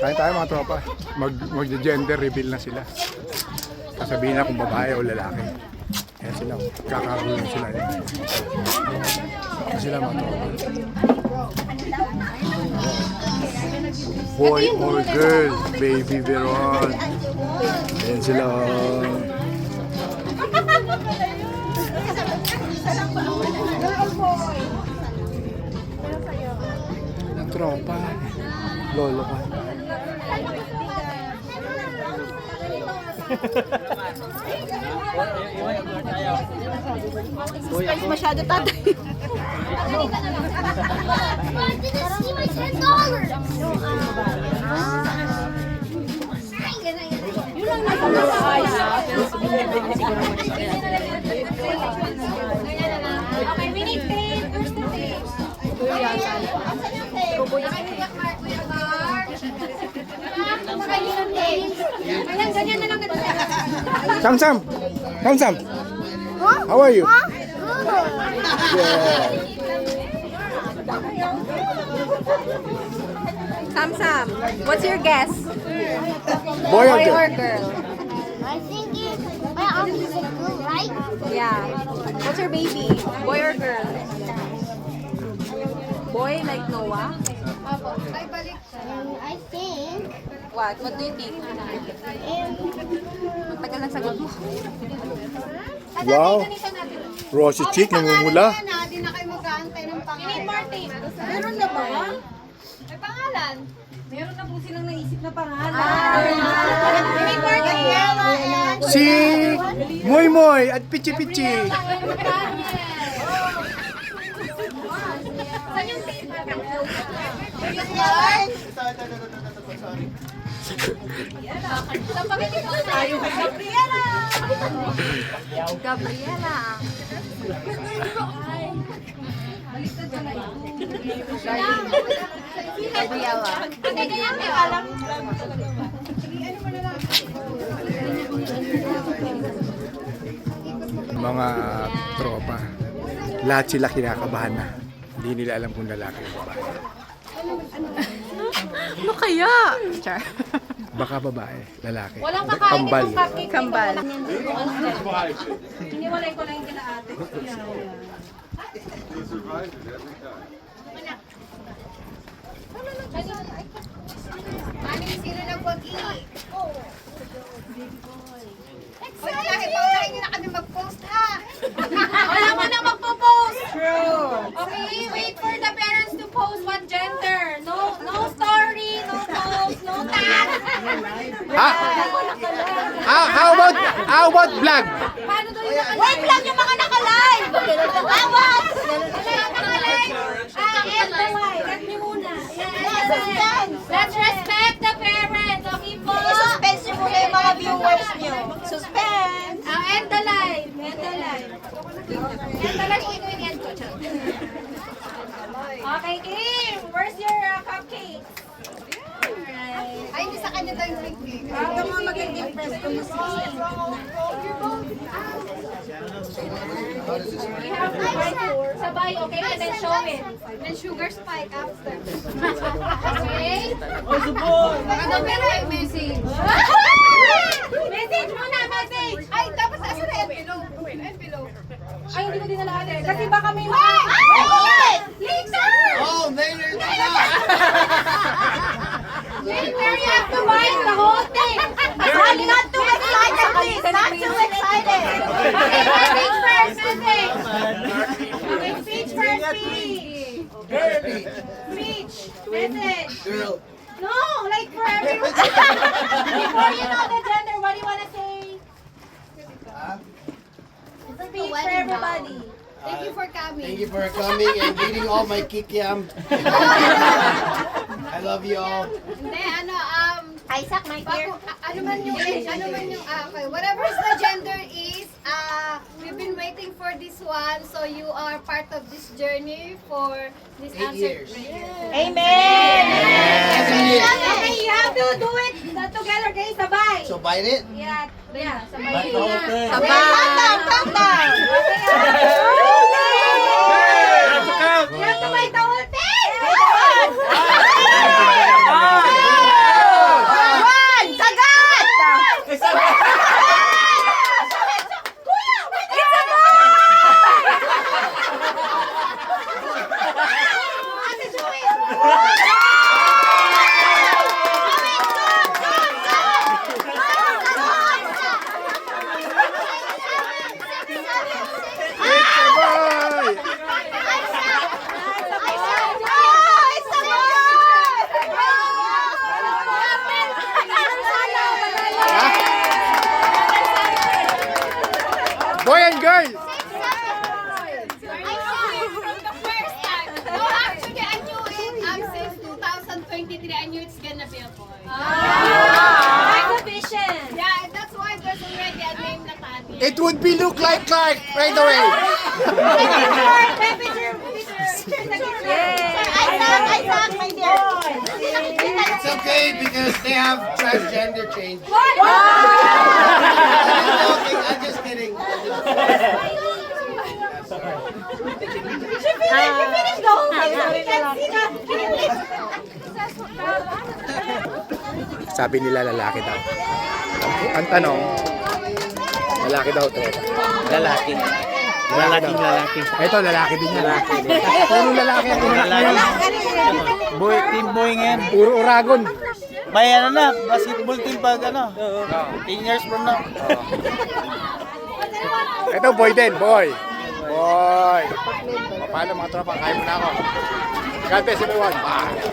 Kain tayo mga tropa. Mag-gender reveal na sila. Sasabihin na kung babae o lalaki. Kaya sila, kakaroon sila. Sila mga tropa. Boy or girl, baby Veron. Ayan sila. Tropa. Lolo ka. Spice masyado tatay. Okay, we need tape. Where's the tape? Ayan, ganyan na lang. Sam. How are you? Sam, what's your guess? Boy or Boy girl? or girl? I think my arm is a girl, right? Yeah. What's your baby? Boy or girl? Boy like Noah? I think What? What do you think? Tagal ng sagot mo. Wow. Rosy cheek, namumula. Hindi na kayo mag-aantay ng pangalan. Martin. Meron na ba? May pangalan. Meron na po silang naisip na pangalan. May Martin. Si Moy at Pichi. Saan yung tape? Sa pagiging ko tayo. Gabriela! Gabriela. Gabriela. Hindi ganyan kayo alam. Mga tropa. Lahat sila kinakabahan na. Hindi nila alam kung lalaki o babae. Ano kaya? Char. Baka babae, lalaki. Walang kakain Kambal. itong cupcake. Kambal. Iniwalay ko lang yung kina ate. Mami, sino nag-wag-i? Excited! Paunahin nyo na kami mag-post, ha? Wala mo na magpo-post. True. Okay, wait for the parents to post what gender. No story, no post, no tag. How about vlog? Paano daw yung naka-live? Wait lang yung mga naka-live! Awat! Naka-live? End the live. Let me muna. Suspense! Let's respect the parents. Okay po? I-suspense nyo muna yung mga viewers nyo. Suspense! End the live. End the live. End the live. Ito yung end ko. Okay, Kim. Where's your cupcake? Alright. Ay, hindi sa kanya tayo yung link. Ito mga magiging impress ko mo We have to write sabay, okay? And then show it. Then sugar spike after. Okay? Ano pero ay message? Message muna, message! Ay, dapat nasa na envelope. Envelope. Ay, hindi ko dinala ate. Kasi baka may mga... Ay! Lisa! Oh, Maynard! Later you have to buy the whole thing. Not too excited, please. Not too excited. Okay, message first, message. Okay, speech first, speech. Speech, message. Girl. No, like for everyone. Before you know the gender, what do you want to say? Speech for everybody. Thank you for coming. Thank you for coming and eating all my kikiam. I love you all. Hindi, Isaac, my ear. ano man yung okay, whatever the gender is, we've been waiting for this one, so you are part of this journey for this 8 answer. years. Amen! Okay, you have to do it together, guys. Sabay. So bite it? Yeah, sabay. Sabay! Countdown! You have to bite the whole thing. knew it's gonna be a boy. Exhibition. Yeah, and that's why there's already a name na Tanya. It would be look like Clark right away. Isaac, my dear. It's okay because they have transgender change. I'm just kidding. You finished the whole thing. We can't see that. Sabi nila lalaki daw. Ang tanong, lalaki daw to. Lalaki. Lalaki. Ito, lalaki din yan. Puro lalaki. Boy, team boy ngayon. Puro Uragon. May ano na, basketball team pag ano. 10 years from now. Ito, boy din, boy. Boy. Paano mga tropa? Kaya mo na ako. God bless everyone. Bye.